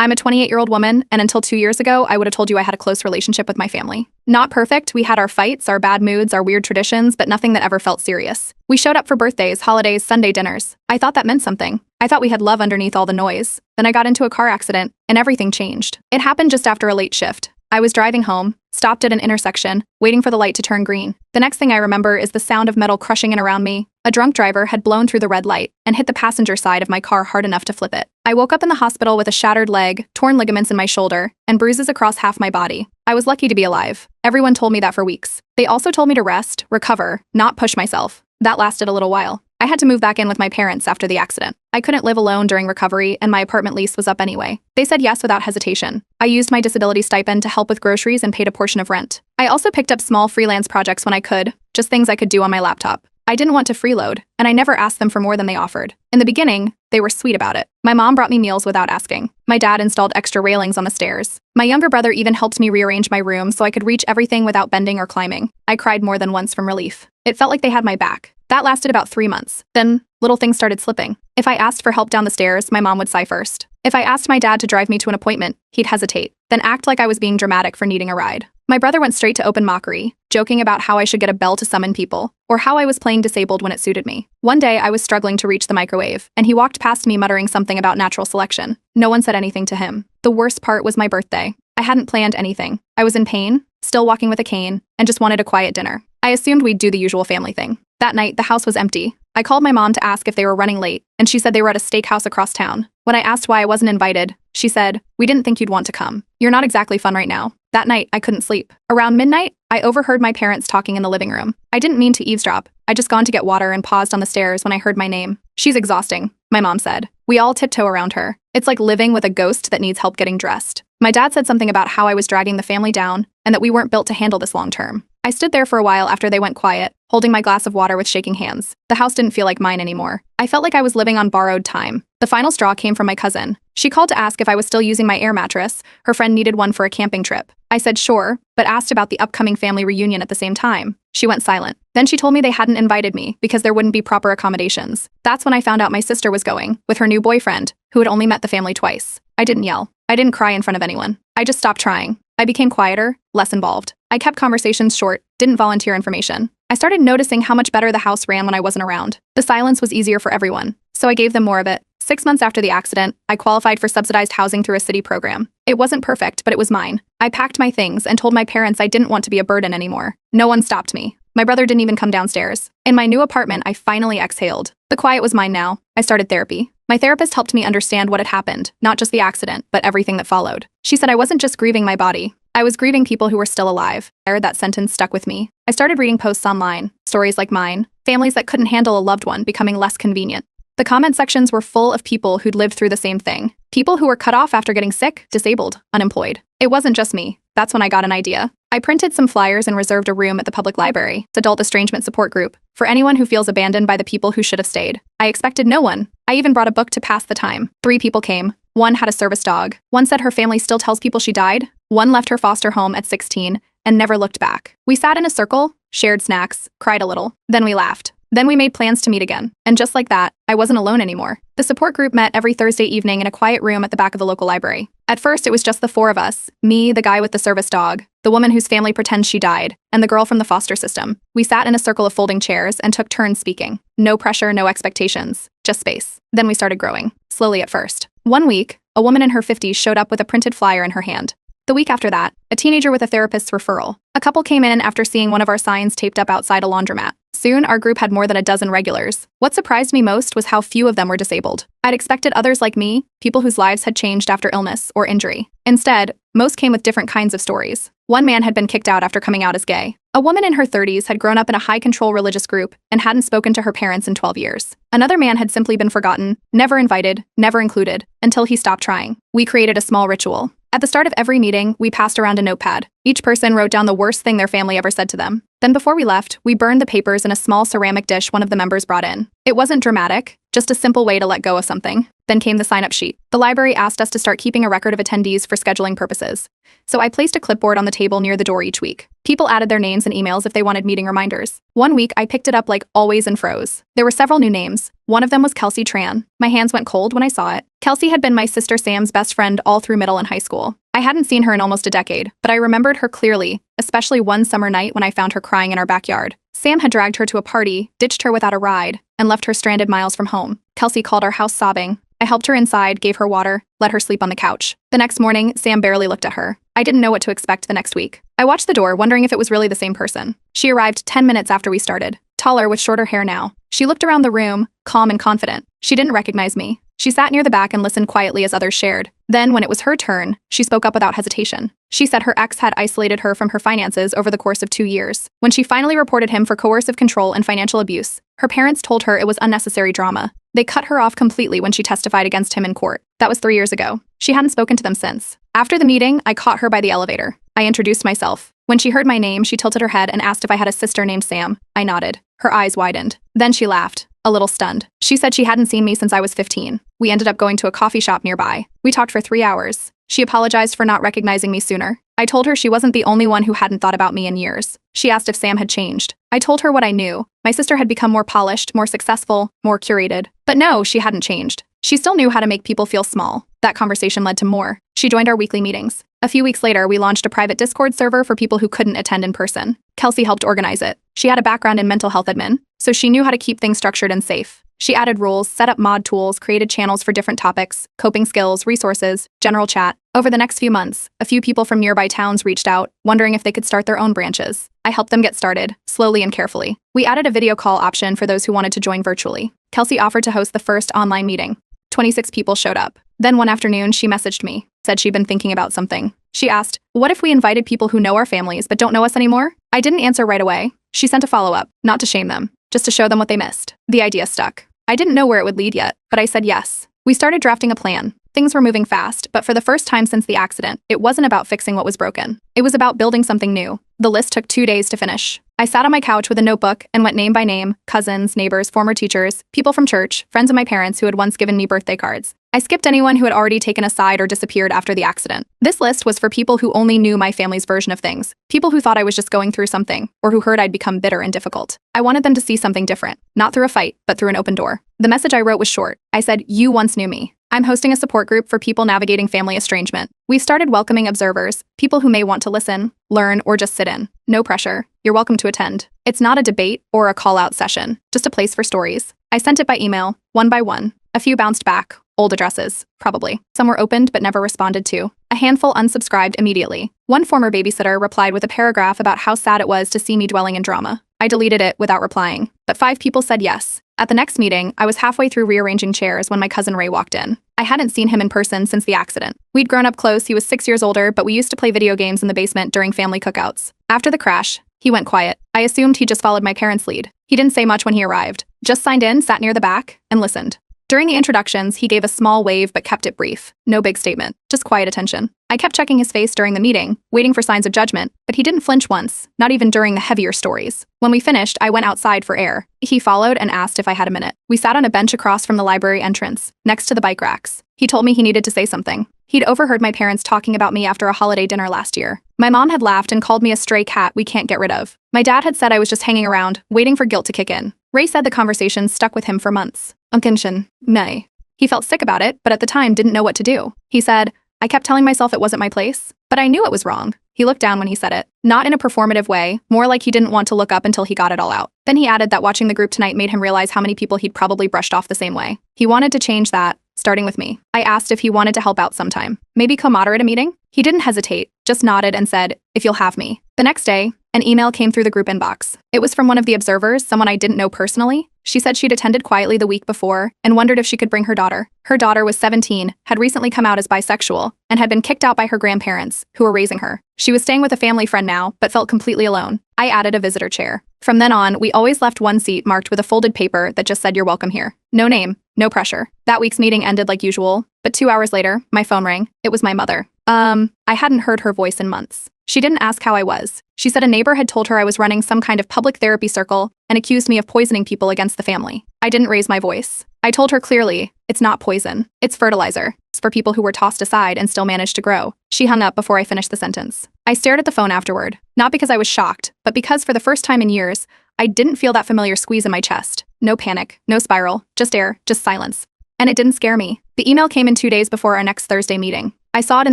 I'm a 28-year-old woman, and until 2 years ago, I would have told you I had a close relationship with my family. Not perfect, we had our fights, our bad moods, our weird traditions, but nothing that ever felt serious. We showed up for birthdays, holidays, Sunday dinners. I thought that meant something. I thought we had love underneath all the noise. Then I got into a car accident, and everything changed. It happened just after a late shift. I was driving home, stopped at an intersection, waiting for the light to turn green. The next thing I remember is the sound of metal crushing in around me. A drunk driver had blown through the red light and hit the passenger side of my car hard enough to flip it. I woke up in the hospital with a shattered leg, torn ligaments in my shoulder, and bruises across half my body. I was lucky to be alive. Everyone told me that for weeks. They also told me to rest, recover, not push myself. That lasted a little while. I had to move back in with my parents after the accident. I couldn't live alone during recovery, and my apartment lease was up anyway. They said yes without hesitation. I used my disability stipend to help with groceries and paid a portion of rent. I also picked up small freelance projects when I could, just things I could do on my laptop. I didn't want to freeload, and I never asked them for more than they offered. In the beginning, they were sweet about it. My mom brought me meals without asking. My dad installed extra railings on the stairs. My younger brother even helped me rearrange my room so I could reach everything without bending or climbing. I cried more than once from relief. It felt like they had my back. That lasted about 3 months. Then, little things started slipping. If I asked for help down the stairs, my mom would sigh first. If I asked my dad to drive me to an appointment, he'd hesitate, then act like I was being dramatic for needing a ride. My brother went straight to open mockery, joking about how I should get a bell to summon people, or how I was playing disabled when it suited me. One day, I was struggling to reach the microwave, and he walked past me muttering something about natural selection. No one said anything to him. The worst part was my birthday. I hadn't planned anything. I was in pain, still walking with a cane, and just wanted a quiet dinner. I assumed we'd do the usual family thing. That night, the house was empty. I called my mom to ask if they were running late, and she said they were at a steakhouse across town. When I asked why I wasn't invited, she said, "We didn't think you'd want to come. You're not exactly fun right now." That night, I couldn't sleep. Around midnight, I overheard my parents talking in the living room. I didn't mean to eavesdrop. I just gone to get water and paused on the stairs when I heard my name. "She's exhausting," my mom said. We all tiptoe around her. It's like living with a ghost that needs help getting dressed. My dad said something about how I was dragging the family down and that we weren't built to handle this long term. I stood there for a while after they went quiet, holding my glass of water with shaking hands. The house didn't feel like mine anymore. I felt like I was living on borrowed time. The final straw came from my cousin. She called to ask if I was still using my air mattress. Her friend needed one for a camping trip. I said sure, but asked about the upcoming family reunion at the same time. She went silent. Then she told me they hadn't invited me because there wouldn't be proper accommodations. That's when I found out my sister was going, with her new boyfriend, who had only met the family twice. I didn't yell. I didn't cry in front of anyone. I just stopped trying. I became quieter, less involved. I kept conversations short, didn't volunteer information. I started noticing how much better the house ran when I wasn't around. The silence was easier for everyone, so I gave them more of it. 6 months after the accident, I qualified for subsidized housing through a city program. It wasn't perfect, but it was mine. I packed my things and told my parents I didn't want to be a burden anymore. No one stopped me. My brother didn't even come downstairs. In my new apartment, I finally exhaled. The quiet was mine now. I started therapy. My therapist helped me understand what had happened, not just the accident, but everything that followed. She said I wasn't just grieving my body. I was grieving people who were still alive. That sentence stuck with me. I started reading posts online, stories like mine, families that couldn't handle a loved one becoming less convenient. The comment sections were full of people who'd lived through the same thing. People who were cut off after getting sick, disabled, unemployed. It wasn't just me. That's when I got an idea. I printed some flyers and reserved a room at the public library, the Adult Estrangement Support Group, for anyone who feels abandoned by the people who should have stayed. I expected no one. I even brought a book to pass the time. 3 people came. One had a service dog. One said her family still tells people she died. One left her foster home at 16 and never looked back. We sat in a circle, shared snacks, cried a little. Then we laughed. Then we made plans to meet again. And just like that, I wasn't alone anymore. The support group met every Thursday evening in a quiet room at the back of the local library. At first, it was just the 4 of us. Me, the guy with the service dog, the woman whose family pretends she died, and the girl from the foster system. We sat in a circle of folding chairs and took turns speaking. No pressure, no expectations, just space. Then we started growing, slowly at first. One week, a woman in her 50s showed up with a printed flyer in her hand. The week after that, a teenager with a therapist's referral. A couple came in after seeing one of our signs taped up outside a laundromat. Soon, our group had more than a dozen regulars. What surprised me most was how few of them were disabled. I'd expected others like me, people whose lives had changed after illness or injury. Instead, most came with different kinds of stories. One man had been kicked out after coming out as gay. A woman in her 30s had grown up in a high-control religious group and hadn't spoken to her parents in 12 years. Another man had simply been forgotten, never invited, never included, until he stopped trying. We created a small ritual. At the start of every meeting, we passed around a notepad. Each person wrote down the worst thing their family ever said to them. Then before we left, we burned the papers in a small ceramic dish one of the members brought in. It wasn't dramatic, just a simple way to let go of something. Then came the sign-up sheet. The library asked us to start keeping a record of attendees for scheduling purposes. So I placed a clipboard on the table near the door each week. People added their names and emails if they wanted meeting reminders. One week, I picked it up like always and froze. There were several new names. One of them was Kelsey Tran. My hands went cold when I saw it. Kelsey had been my sister Sam's best friend all through middle and high school. I hadn't seen her in almost a decade, but I remembered her clearly, especially one summer night when I found her crying in our backyard. Sam had dragged her to a party, ditched her without a ride, and left her stranded miles from home. Kelsey called our house sobbing. I helped her inside, gave her water, let her sleep on the couch. The next morning, Sam barely looked at her. I didn't know what to expect the next week. I watched the door, wondering if it was really the same person. She arrived 10 minutes after we started, taller with shorter hair now. She looked around the room, calm and confident. She didn't recognize me. She sat near the back and listened quietly as others shared. Then, when it was her turn, she spoke up without hesitation. She said her ex had isolated her from her finances over the course of 2 years. When she finally reported him for coercive control and financial abuse, her parents told her it was unnecessary drama. They cut her off completely when she testified against him in court. That was 3 years ago. She hadn't spoken to them since. After the meeting, I caught her by the elevator. I introduced myself. When she heard my name, she tilted her head and asked if I had a sister named Sam. I nodded. Her eyes widened. Then she laughed, a little stunned. She said she hadn't seen me since I was 15. We ended up going to a coffee shop nearby. We talked for 3 hours. She apologized for not recognizing me sooner. I told her she wasn't the only one who hadn't thought about me in years. She asked if Sam had changed. I told her what I knew. My sister had become more polished, more successful, more curated. But no, she hadn't changed. She still knew how to make people feel small. That conversation led to more. She joined our weekly meetings. A few weeks later, we launched a private Discord server for people who couldn't attend in person. Kelsey helped organize it. She had a background in mental health admin, so she knew how to keep things structured and safe. She added rules, set up mod tools, created channels for different topics, coping skills, resources, general chat. Over the next few months, a few people from nearby towns reached out, wondering if they could start their own branches. I helped them get started, slowly and carefully. We added a video call option for those who wanted to join virtually. Kelsey offered to host the first online meeting. 26 people showed up. Then one afternoon, she messaged me, said she'd been thinking about something. She asked, "What if we invited people who know our families but don't know us anymore?" I didn't answer right away. She sent a follow-up, not to shame them, just to show them what they missed. The idea stuck. I didn't know where it would lead yet, but I said yes. We started drafting a plan. Things were moving fast, but for the first time since the accident, it wasn't about fixing what was broken. It was about building something new. The list took 2 days to finish. I sat on my couch with a notebook and went name by name, cousins, neighbors, former teachers, people from church, friends of my parents who had once given me birthday cards. I skipped anyone who had already taken a side or disappeared after the accident. This list was for people who only knew my family's version of things, people who thought I was just going through something, or who heard I'd become bitter and difficult. I wanted them to see something different, not through a fight, but through an open door. The message I wrote was short. I said, "You once knew me. I'm hosting a support group for people navigating family estrangement. We've started welcoming observers, people who may want to listen, learn, or just sit in. No pressure. You're welcome to attend. It's not a debate or a call-out session, just a place for stories." I sent it by email, one by one. A few bounced back, old addresses, probably. Some were opened but never responded to. A handful unsubscribed immediately. One former babysitter replied with a paragraph about how sad it was to see me dwelling in drama. I deleted it without replying, but 5 people said yes. At the next meeting, I was halfway through rearranging chairs when my cousin Ray walked in. I hadn't seen him in person since the accident. We'd grown up close. He was 6 years older, but we used to play video games in the basement during family cookouts. After the crash, he went quiet. I assumed he just followed my parents' lead. He didn't say much when he arrived. Just signed in, sat near the back, and listened. During the introductions, he gave a small wave but kept it brief. No big statement, just quiet attention. I kept checking his face during the meeting, waiting for signs of judgment, but he didn't flinch once, not even during the heavier stories. When we finished, I went outside for air. He followed and asked if I had a minute. We sat on a bench across from the library entrance, next to the bike racks. He told me he needed to say something. He'd overheard my parents talking about me after a holiday dinner last year. My mom had laughed and called me a stray cat we can't get rid of. My dad had said I was just hanging around, waiting for guilt to kick in. Ray said the conversation stuck with him for months. Unkinshin, nay. He felt sick about it, but at the time didn't know what to do. He said, "I kept telling myself it wasn't my place, but I knew it was wrong." He looked down when he said it, not in a performative way, more like he didn't want to look up until he got it all out. Then he added that watching the group tonight made him realize how many people he'd probably brushed off the same way. He wanted to change that, starting with me. I asked if he wanted to help out sometime. Maybe co-moderate a meeting? He didn't hesitate, just nodded and said, "If you'll have me." The next day, an email came through the group inbox. It was from one of the observers, someone I didn't know personally. She said she'd attended quietly the week before and wondered if she could bring her daughter. Her daughter was 17, had recently come out as bisexual, and had been kicked out by her grandparents, who were raising her. She was staying with a family friend now, but felt completely alone. I added a visitor chair. From then on, we always left one seat marked with a folded paper that just said "You're welcome here." No name, no pressure. That week's meeting ended like usual, but 2 hours later, my phone rang. It was my mother. I hadn't heard her voice in months. She didn't ask how I was. She said a neighbor had told her I was running some kind of public therapy circle and accused me of poisoning people against the family. I didn't raise my voice. I told her clearly, it's not poison. It's fertilizer. It's for people who were tossed aside and still managed to grow. She hung up before I finished the sentence. I stared at the phone afterward, not because I was shocked, but because for the first time in years, I didn't feel that familiar squeeze in my chest. No panic, no spiral, just air, just silence. And it didn't scare me. The email came in 2 days before our next Thursday meeting. I saw it in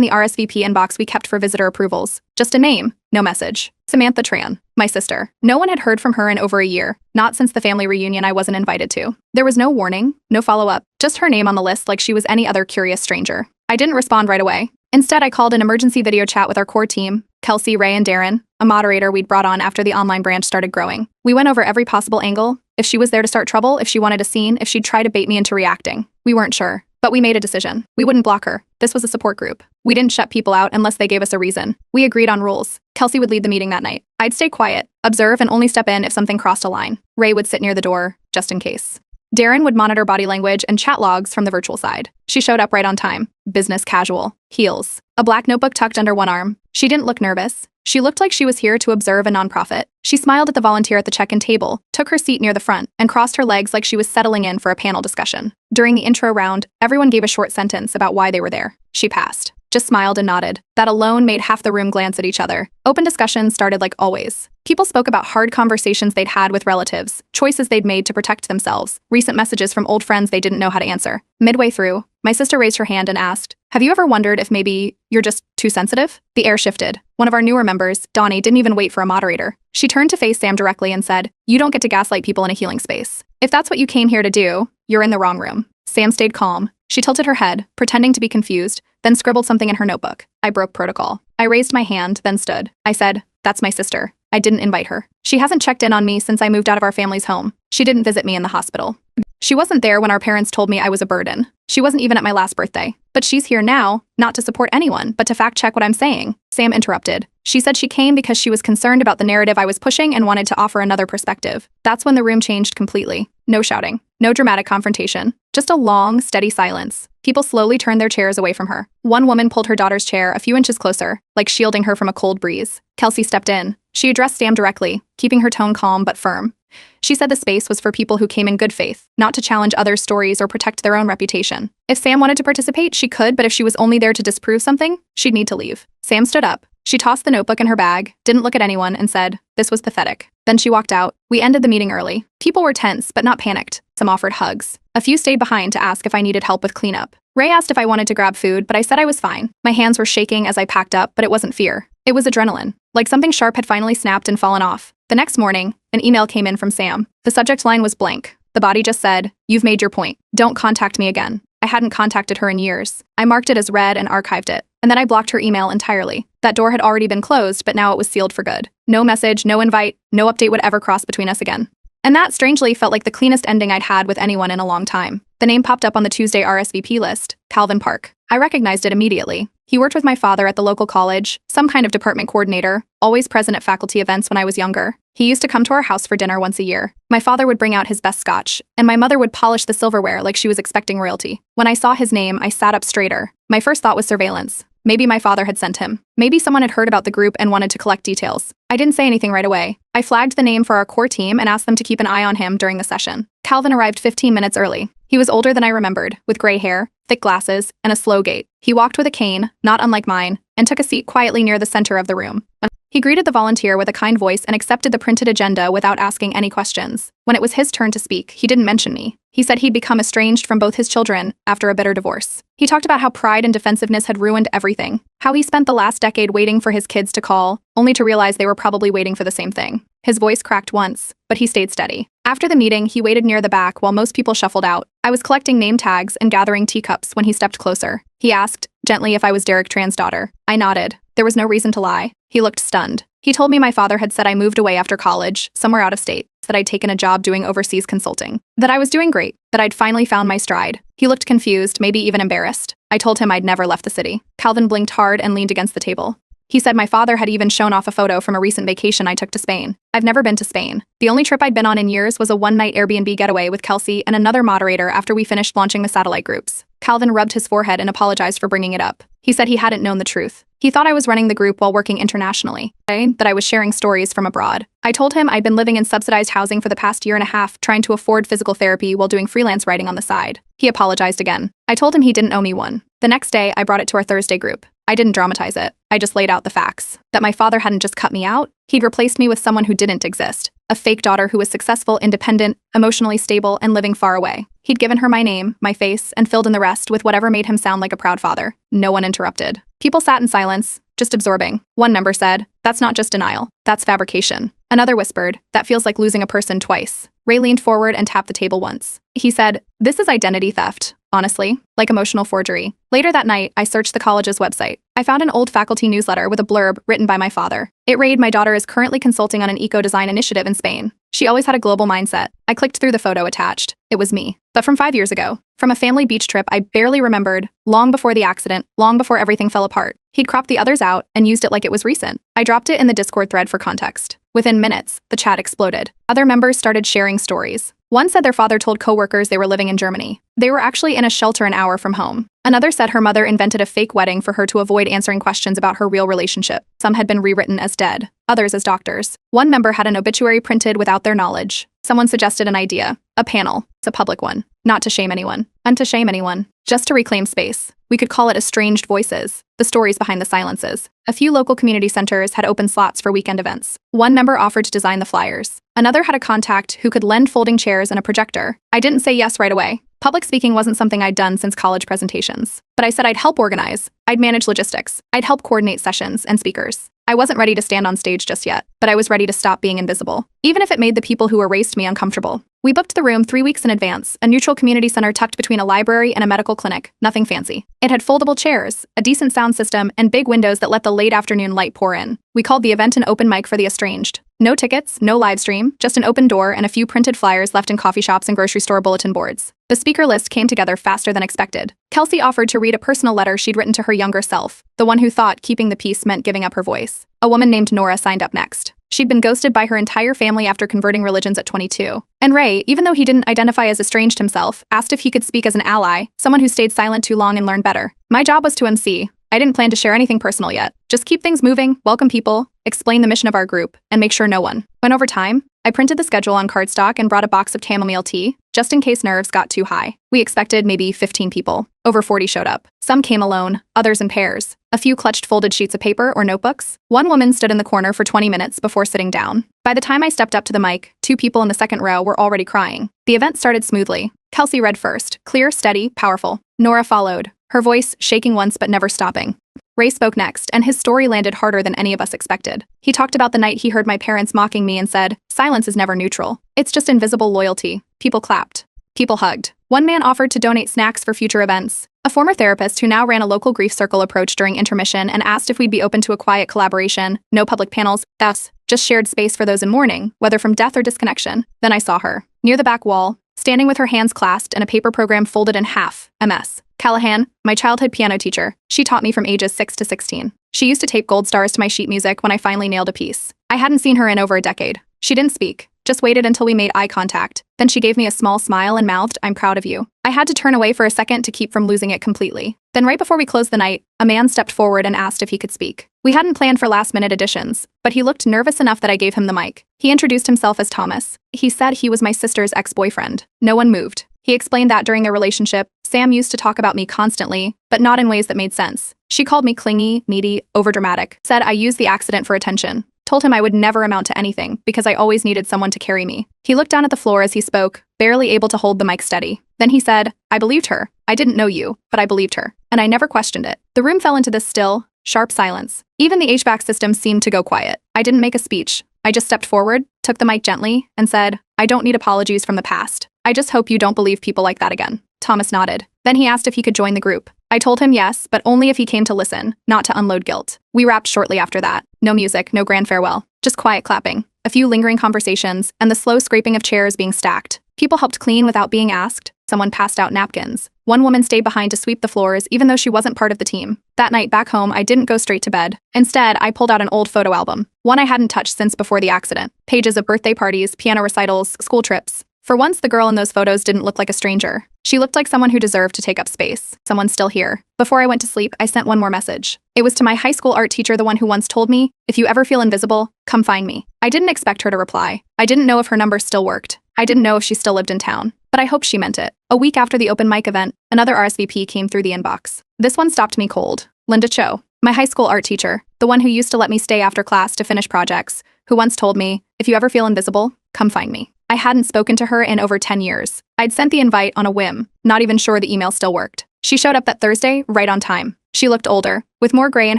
the RSVP inbox we kept for visitor approvals. Just a name, no message. Samantha Tran, my sister. No one had heard from her in over a year, not since the family reunion I wasn't invited to. There was no warning, no follow-up, just her name on the list like she was any other curious stranger. I didn't respond right away. Instead, I called an emergency video chat with our core team, Kelsey, Ray, and Darren, a moderator we'd brought on after the online branch started growing. We went over every possible angle, if she was there to start trouble, if she wanted a scene, if she'd try to bait me into reacting. We weren't sure. But we made a decision. We wouldn't block her. This was a support group. We didn't shut people out unless they gave us a reason. We agreed on rules. Kelsey would lead the meeting that night. I'd stay quiet, observe, and only step in if something crossed a line. Ray would sit near the door, just in case. Darren would monitor body language and chat logs from the virtual side. She showed up right on time. Business casual. Heels. A black notebook tucked under one arm. She didn't look nervous. She looked like she was here to observe a nonprofit. She smiled at the volunteer at the check-in table, took her seat near the front, and crossed her legs like she was settling in for a panel discussion. During the intro round, everyone gave a short sentence about why they were there. She passed. Just smiled and nodded. That alone made half the room glance at each other. Open discussions started like always. People spoke about hard conversations they'd had with relatives, choices they'd made to protect themselves, recent messages from old friends they didn't know how to answer. Midway through, my sister raised her hand and asked, "Have you ever wondered if maybe you're just too sensitive?" The air shifted. One of our newer members, Donnie, didn't even wait for a moderator. She turned to face Sam directly and said, "You don't get to gaslight people in a healing space. If that's what you came here to do, you're in the wrong room." Sam stayed calm. She tilted her head, pretending to be confused, then scribbled something in her notebook. I broke protocol. I raised my hand, then stood. I said, "That's my sister. I didn't invite her. She hasn't checked in on me since I moved out of our family's home. She didn't visit me in the hospital. She wasn't there when our parents told me I was a burden. She wasn't even at my last birthday. But she's here now, not to support anyone, but to fact-check what I'm saying." Sam interrupted. She said she came because she was concerned about the narrative I was pushing and wanted to offer another perspective. That's when the room changed completely. No shouting. No dramatic confrontation. Just a long, steady silence. People slowly turned their chairs away from her. One woman pulled her daughter's chair a few inches closer, like shielding her from a cold breeze. Kelsey stepped in. She addressed Sam directly, keeping her tone calm but firm. She said the space was for people who came in good faith, not to challenge others' stories or protect their own reputation. If Sam wanted to participate, she could, but if she was only there to disprove something, she'd need to leave. Sam stood up. She tossed the notebook in her bag, didn't look at anyone, and said, "This was pathetic." Then she walked out. We ended the meeting early. People were tense, but not panicked. Some offered hugs. A few stayed behind to ask if I needed help with cleanup. Ray asked if I wanted to grab food, but I said I was fine. My hands were shaking as I packed up, but it wasn't fear. It was adrenaline. Like something sharp had finally snapped and fallen off. The next morning, an email came in from Sam. The subject line was blank. The body just said, "You've made your point. Don't contact me again." I hadn't contacted her in years. I marked it as read and archived it. And then I blocked her email entirely. That door had already been closed, but now it was sealed for good. No message, no invite, no update would ever cross between us again. And that, strangely, felt like the cleanest ending I'd had with anyone in a long time. The name popped up on the Tuesday RSVP list, Calvin Park. I recognized it immediately. He worked with my father at the local college, some kind of department coordinator, always present at faculty events when I was younger. He used to come to our house for dinner once a year. My father would bring out his best scotch, and my mother would polish the silverware like she was expecting royalty. When I saw his name, I sat up straighter. My first thought was surveillance. Maybe my father had sent him. Maybe someone had heard about the group and wanted to collect details. I didn't say anything right away. I flagged the name for our core team and asked them to keep an eye on him during the session. Calvin arrived 15 minutes early. He was older than I remembered, with gray hair, thick glasses, and a slow gait. He walked with a cane, not unlike mine, and took a seat quietly near the center of the room. He greeted the volunteer with a kind voice and accepted the printed agenda without asking any questions. When it was his turn to speak, he didn't mention me. He said he'd become estranged from both his children after a bitter divorce. He talked about how pride and defensiveness had ruined everything, how he spent the last decade waiting for his kids to call, only to realize they were probably waiting for the same thing. His voice cracked once, but he stayed steady. After the meeting, he waited near the back while most people shuffled out. I was collecting name tags and gathering teacups when he stepped closer. He asked, gently, if I was Derek Tran's daughter. I nodded. There was no reason to lie. He looked stunned. He told me my father had said I moved away after college, somewhere out of state, that I'd taken a job doing overseas consulting, that I was doing great, that I'd finally found my stride. He looked confused, maybe even embarrassed. I told him I'd never left the city. Calvin blinked hard and leaned against the table. He said my father had even shown off a photo from a recent vacation I took to Spain. I've never been to Spain. The only trip I'd been on in years was a one-night Airbnb getaway with Kelsey and another moderator after we finished launching the satellite groups. Calvin rubbed his forehead and apologized for bringing it up. He said he hadn't known the truth. He thought I was running the group while working internationally, that I was sharing stories from abroad. I told him I'd been living in subsidized housing for the past year and a half, trying to afford physical therapy while doing freelance writing on the side. He apologized again. I told him he didn't owe me one. The next day, I brought it to our Thursday group. I didn't dramatize it. I just laid out the facts. That my father hadn't just cut me out, he'd replaced me with someone who didn't exist. A fake daughter who was successful, independent, emotionally stable, and living far away. He'd given her my name, my face, and filled in the rest with whatever made him sound like a proud father. No one interrupted. People sat in silence, just absorbing. One member said, "That's not just denial, that's fabrication." Another whispered, "That feels like losing a person twice." Ray leaned forward and tapped the table once. He said, "This is identity theft, honestly, like emotional forgery." Later that night, I searched the college's website. I found an old faculty newsletter with a blurb written by my father. It read, "My daughter is currently consulting on an eco-design initiative in Spain. She always had a global mindset." I clicked through the photo attached. It was me. But from 5 years ago. From a family beach trip I barely remembered, long before the accident, long before everything fell apart. He'd cropped the others out and used it like it was recent. I dropped it in the Discord thread for context. Within minutes, the chat exploded. Other members started sharing stories. One said their father told coworkers they were living in Germany. They were actually in a shelter an hour from home. Another said her mother invented a fake wedding for her to avoid answering questions about her real relationship. Some had been rewritten as dead, others as doctors. One member had an obituary printed without their knowledge. Someone suggested an idea, a panel. It's a public one. Not to shame anyone, unto-shame anyone, just to reclaim space. We could call it Estranged Voices, the stories behind the silences. A few local community centers had open slots for weekend events. One member offered to design the flyers. Another had a contact who could lend folding chairs and a projector. I didn't say yes right away. Public speaking wasn't something I'd done since college presentations. But I said I'd help organize. I'd manage logistics. I'd help coordinate sessions and speakers. I wasn't ready to stand on stage just yet, but I was ready to stop being invisible, even if it made the people who erased me uncomfortable. We booked the room 3 weeks in advance, a neutral community center tucked between a library and a medical clinic, nothing fancy. It had foldable chairs, a decent sound system, and big windows that let the late afternoon light pour in. We called the event an open mic for the estranged. No tickets, no live stream, just an open door and a few printed flyers left in coffee shops and grocery store bulletin boards. The speaker list came together faster than expected. Kelsey offered to read a personal letter she'd written to her younger self, the one who thought keeping the peace meant giving up her voice. A woman named Nora signed up next. She'd been ghosted by her entire family after converting religions at 22. And Ray, even though he didn't identify as estranged himself, asked if he could speak as an ally, someone who stayed silent too long and learned better. My job was to MC. I didn't plan to share anything personal yet. Just keep things moving, welcome people, explain the mission of our group, and make sure no one went over time. I printed the schedule on cardstock and brought a box of chamomile tea, just in case nerves got too high. We expected maybe 15 people. Over 40 showed up. Some came alone, others in pairs. A few clutched folded sheets of paper or notebooks. One woman stood in the corner for 20 minutes before sitting down. By the time I stepped up to the mic, 2 people in the second row were already crying. The event started smoothly. Kelsey read first, clear, steady, powerful. Nora followed, her voice shaking once but never stopping. Ray spoke next, and his story landed harder than any of us expected. He talked about the night he heard my parents mocking me and said, "Silence is never neutral. It's just invisible loyalty." People clapped. People hugged. One man offered to donate snacks for future events. A former therapist who now ran a local grief circle approached during intermission and asked if we'd be open to a quiet collaboration, no public panels, thus, just shared space for those in mourning, whether from death or disconnection. Then I saw her, near the back wall, standing with her hands clasped and a paper program folded in half, MS. Callahan, my childhood piano teacher. She taught me from ages 6 to 16. She used to tape gold stars to my sheet music when I finally nailed a piece. I hadn't seen her in over a decade. She didn't speak, just waited until we made eye contact. Then she gave me a small smile and mouthed, "I'm proud of you." I had to turn away for a second to keep from losing it completely. Then right before we closed the night, a man stepped forward and asked if he could speak. We hadn't planned for last-minute additions, but he looked nervous enough that I gave him the mic. He introduced himself as Thomas. He said he was my sister's ex-boyfriend. No one moved. He explained that during their relationship, Sam used to talk about me constantly, but not in ways that made sense. She called me clingy, needy, overdramatic, said I used the accident for attention, told him I would never amount to anything because I always needed someone to carry me. He looked down at the floor as he spoke, barely able to hold the mic steady. Then he said, "I believed her. I didn't know you, but I believed her. And I never questioned it." The room fell into this still, sharp silence. Even the HVAC system seemed to go quiet. I didn't make a speech. I just stepped forward, took the mic gently, and said, "I don't need apologies from the past. I just hope you don't believe people like that again." Thomas nodded. Then he asked if he could join the group. I told him yes, but only if he came to listen, not to unload guilt. We wrapped shortly after that. No music, no grand farewell, just quiet clapping, a few lingering conversations, and the slow scraping of chairs being stacked. People helped clean without being asked. Someone passed out napkins. One woman stayed behind to sweep the floors even though she wasn't part of the team. That night back home, I didn't go straight to bed. Instead, I pulled out an old photo album, one I hadn't touched since before the accident. Pages of birthday parties, piano recitals, school trips. For once, the girl in those photos didn't look like a stranger. She looked like someone who deserved to take up space. Someone still here. Before I went to sleep, I sent one more message. It was to my high school art teacher, the one who once told me, "If you ever feel invisible, come find me." I didn't expect her to reply. I didn't know if her number still worked. I didn't know if she still lived in town. But I hoped she meant it. A week after the open mic event, another RSVP came through the inbox. This one stopped me cold. Linda Cho, my high school art teacher, the one who used to let me stay after class to finish projects, who once told me, "If you ever feel invisible, come find me." I hadn't spoken to her in over 10 years. I'd sent the invite on a whim, not even sure the email still worked. She showed up that Thursday, right on time. She looked older, with more gray in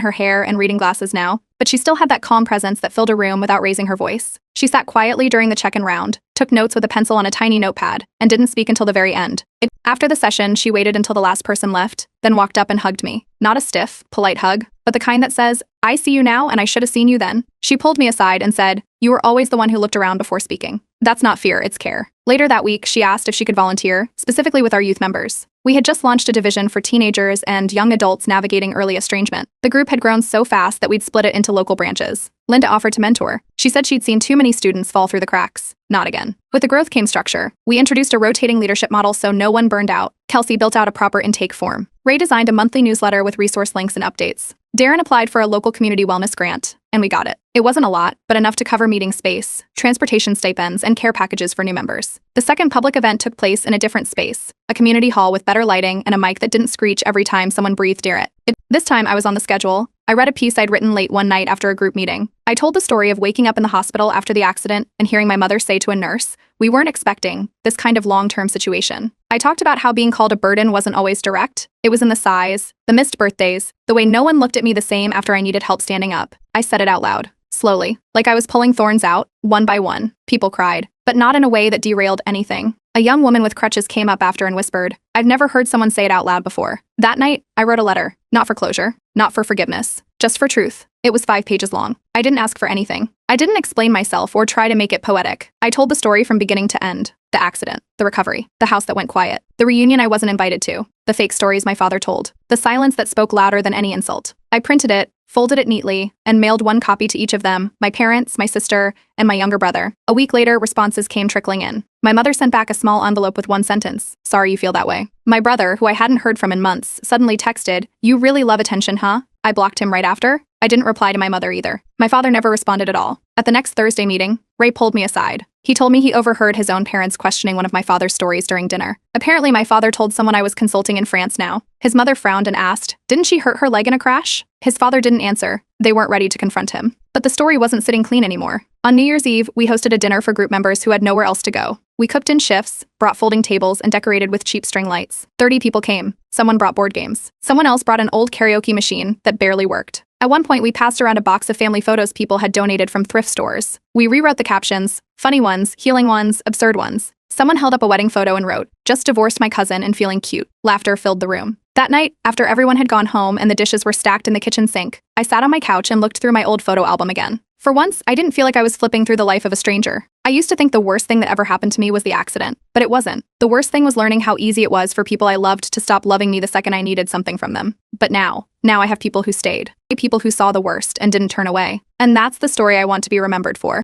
her hair and reading glasses now, but she still had that calm presence that filled a room without raising her voice. She sat quietly during the check-in round, took notes with a pencil on a tiny notepad, and didn't speak until the very end. After the session, she waited until the last person left, then walked up and hugged me. Not a stiff, polite hug, but the kind that says, "I see you now and I should have seen you then." She pulled me aside and said, "You were always the one who looked around before speaking." That's not fear, it's care. Later that week, she asked if she could volunteer, specifically with our youth members. We had just launched a division for teenagers and young adults navigating early estrangement. The group had grown so fast that we'd split it into local branches. Linda offered to mentor. She said she'd seen too many students fall through the cracks. Not again. With the growth came structure. We introduced a rotating leadership model so no one burned out. Kelsey built out a proper intake form. Ray designed a monthly newsletter with resource links and updates. Darren applied for a local community wellness grant, and we got it. It wasn't a lot, but enough to cover meeting space, transportation stipends, and care packages for new members. The second public event took place in a different space, a community hall with better lighting and a mic that didn't screech every time someone breathed near it. This time I was on the schedule. I read a piece I'd written late one night after a group meeting. I told the story of waking up in the hospital after the accident and hearing my mother say to a nurse, "We weren't expecting this kind of long-term situation." I talked about how being called a burden wasn't always direct. It was in the sighs, the missed birthdays, the way no one looked at me the same after I needed help standing up. I said it out loud, slowly, like I was pulling thorns out, one by one. People cried, but not in a way that derailed anything. A young woman with crutches came up after and whispered, "I've never heard someone say it out loud before." That night, I wrote a letter, not for closure, not for forgiveness, just for truth. It was 5 pages long. I didn't ask for anything. I didn't explain myself or try to make it poetic. I told the story from beginning to end. The accident, the recovery, the house that went quiet, the reunion I wasn't invited to, the fake stories my father told, the silence that spoke louder than any insult. I printed it, folded it neatly, and mailed one copy to each of them, my parents, my sister, and my younger brother. A week later, responses came trickling in. My mother sent back a small envelope with one sentence, "Sorry you feel that way." My brother, who I hadn't heard from in months, suddenly texted, "You really love attention, huh?" I blocked him right after. I didn't reply to my mother either. My father never responded at all. At the next Thursday meeting, Ray pulled me aside. He told me he overheard his own parents questioning one of my father's stories during dinner. Apparently, my father told someone I was consulting in France now. His mother frowned and asked, "Didn't she hurt her leg in a crash?" His father didn't answer. They weren't ready to confront him. But the story wasn't sitting clean anymore. On New Year's Eve, we hosted a dinner for group members who had nowhere else to go. We cooked in shifts, brought folding tables, and decorated with cheap string lights. 30 people came. Someone brought board games. Someone else brought an old karaoke machine that barely worked. At one point, we passed around a box of family photos people had donated from thrift stores. We rewrote the captions, funny ones, healing ones, absurd ones. Someone held up a wedding photo and wrote, "Just divorced my cousin and feeling cute." Laughter filled the room. That night, after everyone had gone home and the dishes were stacked in the kitchen sink, I sat on my couch and looked through my old photo album again. For once, I didn't feel like I was flipping through the life of a stranger. I used to think the worst thing that ever happened to me was the accident, but it wasn't. The worst thing was learning how easy it was for people I loved to stop loving me the second I needed something from them. But now I have people who stayed. People who saw the worst and didn't turn away. And that's the story I want to be remembered for.